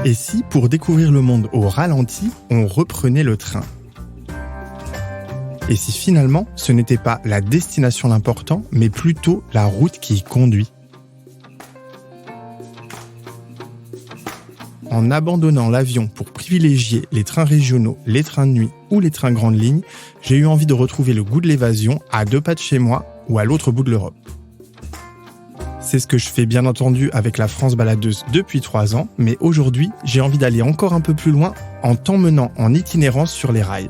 Et si, pour découvrir le monde au ralenti, on reprenait le train ? Et si finalement, ce n'était pas la destination l'important, mais plutôt la route qui y conduit ? En abandonnant l'avion pour privilégier les trains régionaux, les trains de nuit ou les trains grande ligne, j'ai eu envie de retrouver le goût de l'évasion à 2 pas de chez moi ou à l'autre bout de l'Europe. C'est ce que je fais bien entendu avec la France baladeuse depuis 3 ans, mais aujourd'hui, j'ai envie d'aller encore un peu plus loin en t'emmenant en itinérance sur les rails.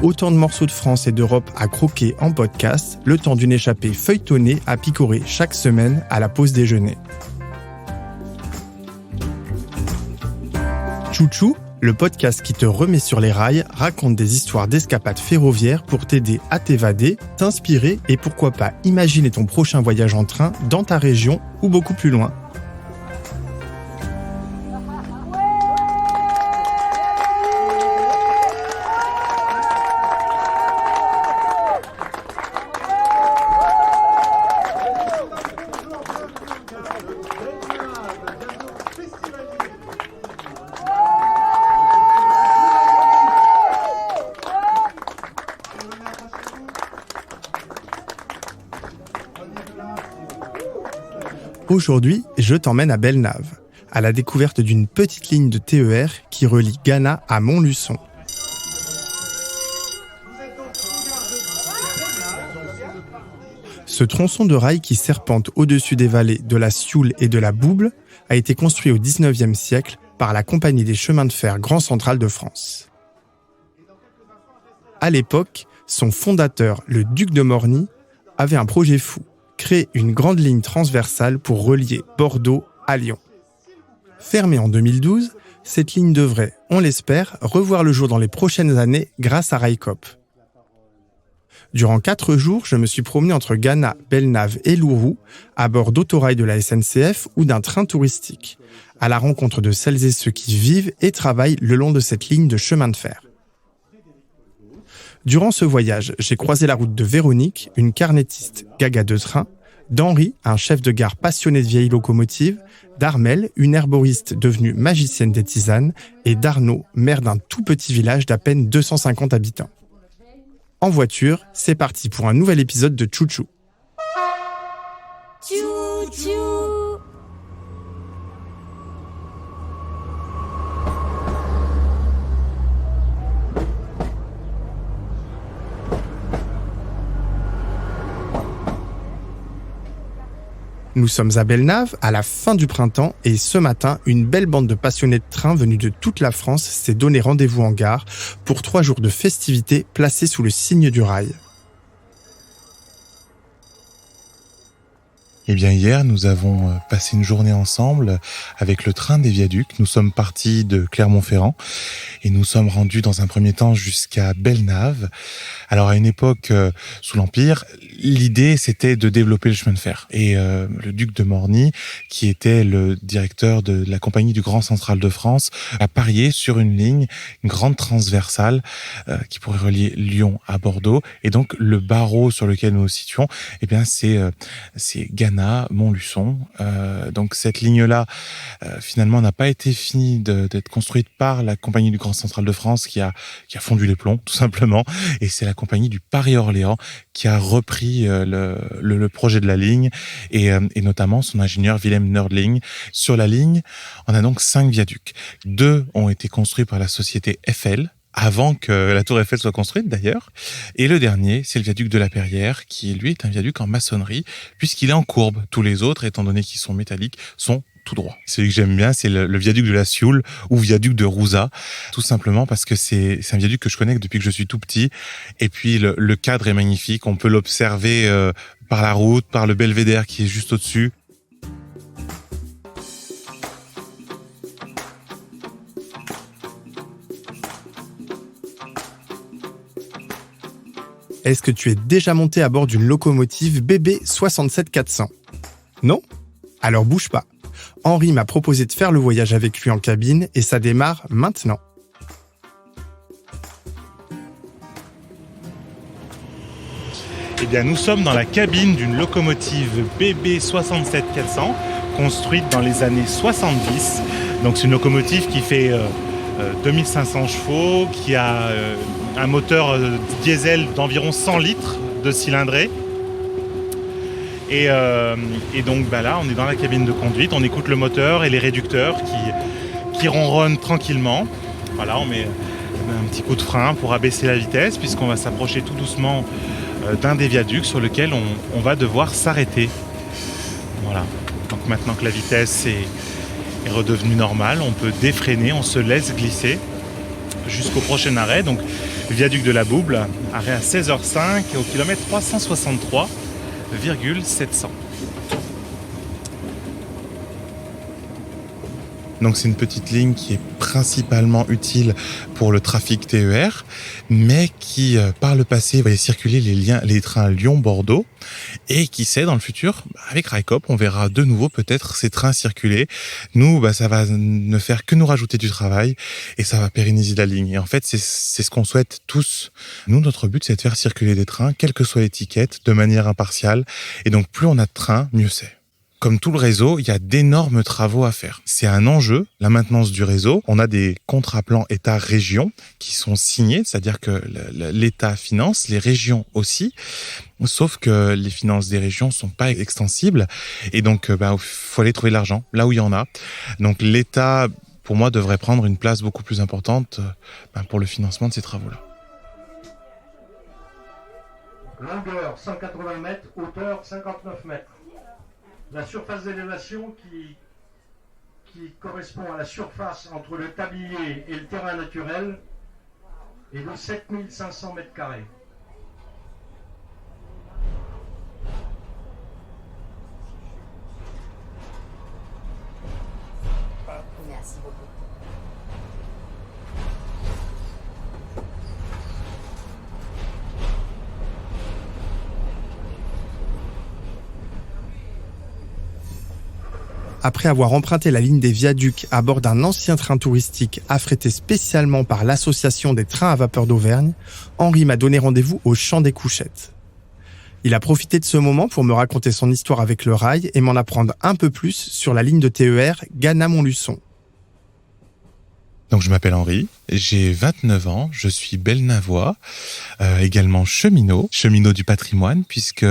Autant de morceaux de France et d'Europe à croquer en podcast, le temps d'une échappée feuilletonnée à picorer chaque semaine à la pause déjeuner. Chouchou, le podcast qui te remet sur les rails, raconte des histoires d'escapades ferroviaires pour t'aider à t'évader, t'inspirer et pourquoi pas imaginer ton prochain voyage en train dans ta région ou beaucoup plus loin. Aujourd'hui, je t'emmène à Belle-Nave, à la découverte d'une petite ligne de TER qui relie Gannat à Montluçon. Ce tronçon de rail qui serpente au-dessus des vallées de la Sioule et de la Bouble a été construit au XIXe siècle par la Compagnie des chemins de fer Grand Central de France. À l'époque, son fondateur, le duc de Morny, avait un projet fou. Créer une grande ligne transversale pour relier Bordeaux à Lyon. Fermée en 2012, cette ligne devrait, on l'espère, revoir le jour dans les prochaines années grâce à Railcoop. Durant 4 jours, je me suis promené entre Gannat, Belle-Nave et Louroux, à bord d'autorail de la SNCF ou d'un train touristique, à la rencontre de celles et ceux qui vivent et travaillent le long de cette ligne de chemin de fer. Durant ce voyage, j'ai croisé la route de Véronique, une carnettiste gaga de train, d'Henri, un chef de gare passionné de vieilles locomotives, d'Armelle, une herboriste devenue magicienne des tisanes, et d'Arnaud, maire d'un tout petit village d'à peine 250 habitants. En voiture, c'est parti pour un nouvel épisode de Chouchou. Chouchou. Nous sommes à Belle-Nave, à la fin du printemps, et ce matin, une belle bande de passionnés de train venus de toute la France s'est donné rendez-vous en gare pour 3 jours de festivités placés sous le signe du rail. Eh bien, hier, nous avons passé une journée ensemble avec le train des viaducs. Nous sommes partis de Clermont-Ferrand et nous sommes rendus dans un premier temps jusqu'à Belle-Nave. Alors, à une époque, sous l'Empire, l'idée, c'était de développer le chemin de fer. Et le duc de Morny, qui était le directeur de la Compagnie du Grand Central de France, a parié sur une ligne, une grande transversale, qui pourrait relier Lyon à Bordeaux. Et donc, le barreau sur lequel nous nous situons, eh bien, c'est Gannat, Montluçon. Donc cette ligne-là, finalement, n'a pas été finie d'être construite par la Compagnie du Grand Central de France qui a fondu les plombs, tout simplement. Et c'est la Compagnie du Paris-Orléans qui a repris le projet de la ligne et notamment son ingénieur Wilhelm Nördling. Sur la ligne, on a donc 5 viaducs. 2 ont été construits par la société Eiffel, avant que la tour Eiffel soit construite d'ailleurs. Et le dernier, c'est le viaduc de la Perrière, qui lui est un viaduc en maçonnerie, puisqu'il est en courbe. Tous les autres, étant donné qu'ils sont métalliques, sont tout droit. Celui que j'aime bien, c'est le viaduc de la Sioule ou viaduc de Rouzat, tout simplement parce que c'est un viaduc que je connais depuis que je suis tout petit. Et puis le cadre est magnifique, on peut l'observer par la route, par le belvédère qui est juste au-dessus. Est-ce que tu es déjà monté à bord d'une locomotive BB 67400 ? Non ? Alors bouge pas. Henri m'a proposé de faire le voyage avec lui en cabine et ça démarre maintenant. Eh bien, nous sommes dans la cabine d'une locomotive BB 67400 construite dans les années 70. Donc c'est une locomotive qui fait 2500 chevaux, qui a un moteur diesel d'environ 100 litres de cylindrée. Et donc là, on est dans la cabine de conduite, on écoute le moteur et les réducteurs qui ronronnent tranquillement. Voilà, on met un petit coup de frein pour abaisser la vitesse, puisqu'on va s'approcher tout doucement d'un des viaducs sur lequel on va devoir s'arrêter. Voilà, donc maintenant que la vitesse est redevenue normale, on peut défreiner, on se laisse glisser jusqu'au prochain arrêt. Donc viaduc de la Bouble, arrêt à 16h05 au kilomètre 363,700. Donc c'est une petite ligne qui est principalement utile pour le trafic TER, mais qui, par le passé, va circuler les trains Lyon-Bordeaux, et qui sait, dans le futur, avec Railcoop, on verra de nouveau peut-être ces trains circuler. Nous, ça va ne faire que nous rajouter du travail, et ça va pérenniser la ligne. Et en fait, c'est ce qu'on souhaite tous. Nous, notre but, c'est de faire circuler des trains, quelle que soit l'étiquette, de manière impartiale. Et donc, plus on a de trains, mieux c'est. Comme tout le réseau, il y a d'énormes travaux à faire. C'est un enjeu, la maintenance du réseau. On a des contrats-plans État-région qui sont signés, c'est-à-dire que l'État finance, les régions aussi, sauf que les finances des régions sont pas extensibles. Et donc, faut aller trouver l'argent là où il y en a. Donc, l'État, pour moi, devrait prendre une place beaucoup plus importante pour le financement de ces travaux-là. Longueur 180 mètres, hauteur 59 mètres. La surface d'élévation qui correspond à la surface entre le tablier et le terrain naturel est de 7500 mètres carrés. Merci beaucoup. Après avoir emprunté la ligne des viaducs à bord d'un ancien train touristique affrété spécialement par l'association des trains à vapeur d'Auvergne, Henri m'a donné rendez-vous au Champ des Couchettes. Il a profité de ce moment pour me raconter son histoire avec le rail et m'en apprendre un peu plus sur la ligne de TER Gannat-Montluçon. Donc je m'appelle Henri, j'ai 29 ans, je suis belnavois, également cheminot du patrimoine, puisque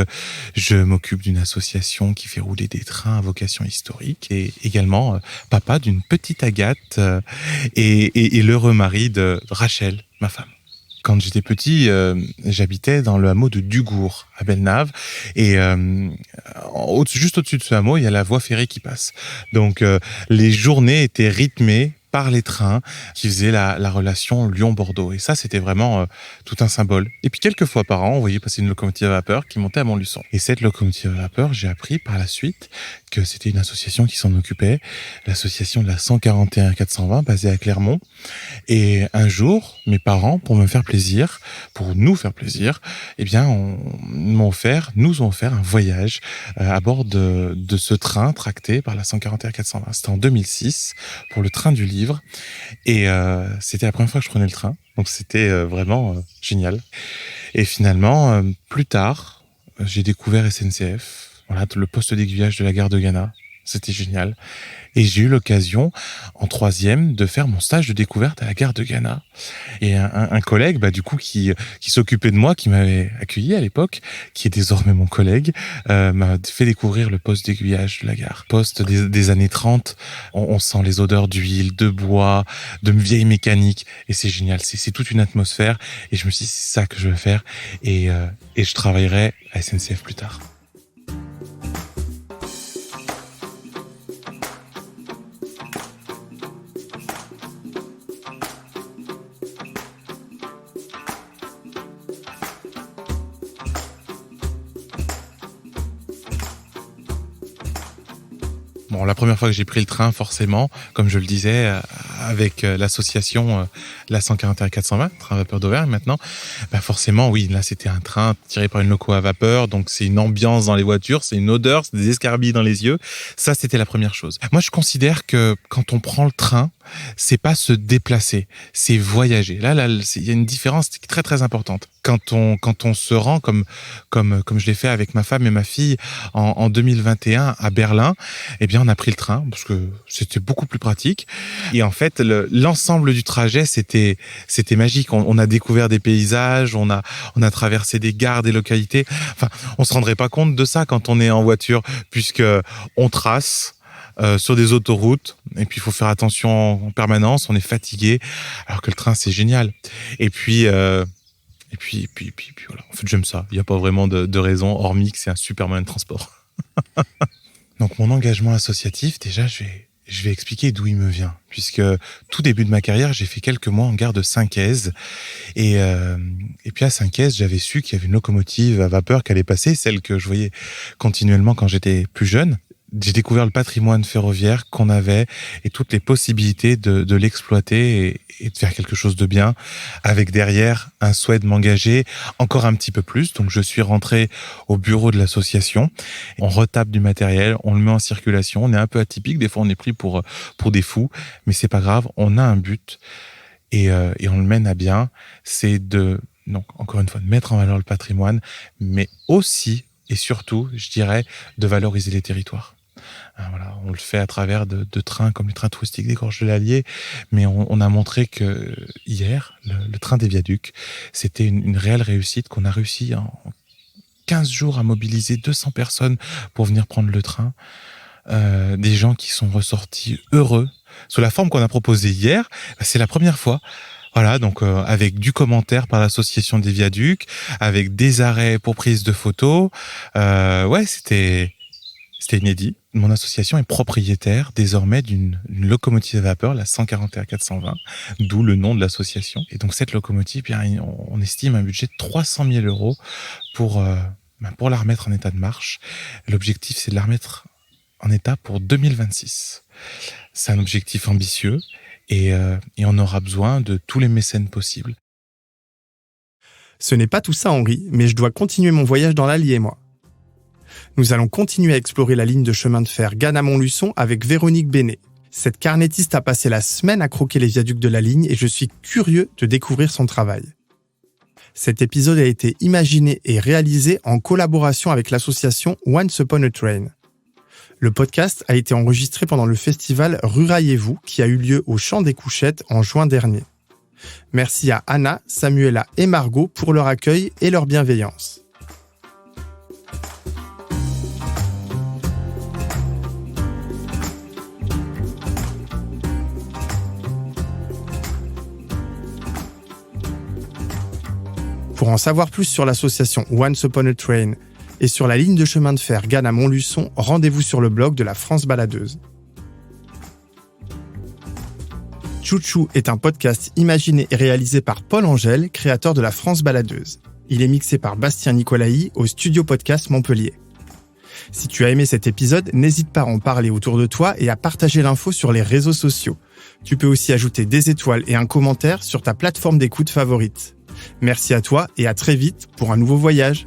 je m'occupe d'une association qui fait rouler des trains à vocation historique, et également papa d'une petite Agathe et l'heureux mari de Rachel, ma femme. Quand j'étais petit, j'habitais dans le hameau de Dugour, à Belnave, et juste au-dessus de ce hameau, il y a la voie ferrée qui passe. Donc les journées étaient rythmées par les trains qui faisaient la relation Lyon-Bordeaux. Et ça, c'était vraiment tout un symbole. Et puis, quelques fois par an, on voyait passer une locomotive à vapeur qui montait à Montluçon. Et cette locomotive à vapeur, j'ai appris par la suite que c'était une association qui s'en occupait, l'association de la 141-420, basée à Clermont. Et un jour, mes parents, pour nous faire plaisir, nous ont offert un voyage à bord de ce train tracté par la 141-420. C'était en 2006, pour le train du livre. Et c'était la première fois que je prenais le train. Donc c'était vraiment génial. Et finalement, plus tard, j'ai découvert SNCF. Voilà, le poste d'aiguillage de la gare de Gannat. C'était génial. Et j'ai eu l'occasion, en troisième, de faire mon stage de découverte à la gare de Gannat. Et un collègue, qui s'occupait de moi, qui m'avait accueilli à l'époque, qui est désormais mon collègue, m'a fait découvrir le poste d'aiguillage de la gare. Poste des années 30, on sent les odeurs d'huile, de bois, de vieilles mécaniques, et c'est génial. C'est toute une atmosphère, et je me suis dit, c'est ça que je veux faire, et je travaillerai à SNCF plus tard. Bon, la première fois que j'ai pris le train, forcément, comme je le disais, avec l'association la 141-420, train à vapeur d'Auvergne maintenant, forcément, oui, là c'était un train tiré par une loco à vapeur, donc c'est une ambiance dans les voitures, c'est une odeur, c'est des escarbilles dans les yeux. Ça, c'était la première chose. Moi, je considère que quand on prend le train, c'est pas se déplacer, c'est voyager. Là, il y a une différence très très importante. Quand on se rend comme je l'ai fait avec ma femme et ma fille en 2021 à Berlin, eh bien on a pris le train parce que c'était beaucoup plus pratique. Et en fait, l'ensemble du trajet c'était magique. On a découvert des paysages, on a traversé des gares, des localités. Enfin, on se rendrait pas compte de ça quand on est en voiture, puisque on trace sur des autoroutes, et puis il faut faire attention en permanence, on est fatigué, alors que le train c'est génial. Et puis voilà. En fait, j'aime ça. Il n'y a pas vraiment de raison, hormis que c'est un super moyen de transport. Donc mon engagement associatif, déjà je vais expliquer d'où il me vient, puisque tout début de ma carrière, j'ai fait quelques mois en gare de Saint-Quaise, et puis à Saint-Quaise, j'avais su qu'il y avait une locomotive à vapeur qui allait passer, celle que je voyais continuellement quand j'étais plus jeune. J'ai découvert le patrimoine ferroviaire qu'on avait et toutes les possibilités de l'exploiter et de faire quelque chose de bien, avec derrière un souhait de m'engager encore un petit peu plus. Donc je suis rentré au bureau de l'association. On retape du matériel, on le met en circulation. On est un peu atypique, des fois on est pris pour des fous, mais c'est pas grave. On a un but et on le mène à bien. C'est donc encore une fois de mettre en valeur le patrimoine, mais aussi et surtout, je dirais, de valoriser les territoires. Voilà, on le fait à travers de trains comme les trains touristiques des Gorges de l'Allier, mais on a montré que hier, le train des viaducs, c'était une réelle réussite, qu'on a réussi en 15 jours à mobiliser 200 personnes pour venir prendre le train. Des gens qui sont ressortis heureux. Sous la forme qu'on a proposée hier, c'est la première fois. Voilà, donc avec du commentaire par l'association des viaducs, avec des arrêts pour prise de photos. C'était inédit. Mon association est propriétaire désormais d'une locomotive à vapeur, la 141 420, d'où le nom de l'association. Et donc cette locomotive, on estime un budget de 300 000 € pour la remettre en état de marche. L'objectif, c'est de la remettre en état pour 2026. C'est un objectif ambitieux et on aura besoin de tous les mécènes possibles. Ce n'est pas tout ça, Henri, mais je dois continuer mon voyage dans l'Allier, moi. Nous allons continuer à explorer la ligne de chemin de fer Gannat-Montluçon avec Véronique Bénet. Cette carnettiste a passé la semaine à croquer les viaducs de la ligne et je suis curieux de découvrir son travail. Cet épisode a été imaginé et réalisé en collaboration avec l'association Once Upon a Train. Le podcast a été enregistré pendant le festival Ruraillez-vous qui a eu lieu au Champ des Couchettes en juin dernier. Merci à Anna, Samuela et Margot pour leur accueil et leur bienveillance. Pour en savoir plus sur l'association Once Upon a Train et sur la ligne de chemin de fer Gannat-Montluçon, rendez-vous sur le blog de la France Baladeuse. Chouchou est un podcast imaginé et réalisé par Paul Angèle, créateur de la France Baladeuse. Il est mixé par Bastien Nicolaï au Studio Podcast Montpellier. Si tu as aimé cet épisode, n'hésite pas à en parler autour de toi et à partager l'info sur les réseaux sociaux. Tu peux aussi ajouter des étoiles et un commentaire sur ta plateforme d'écoute favorite. Merci à toi et à très vite pour un nouveau voyage.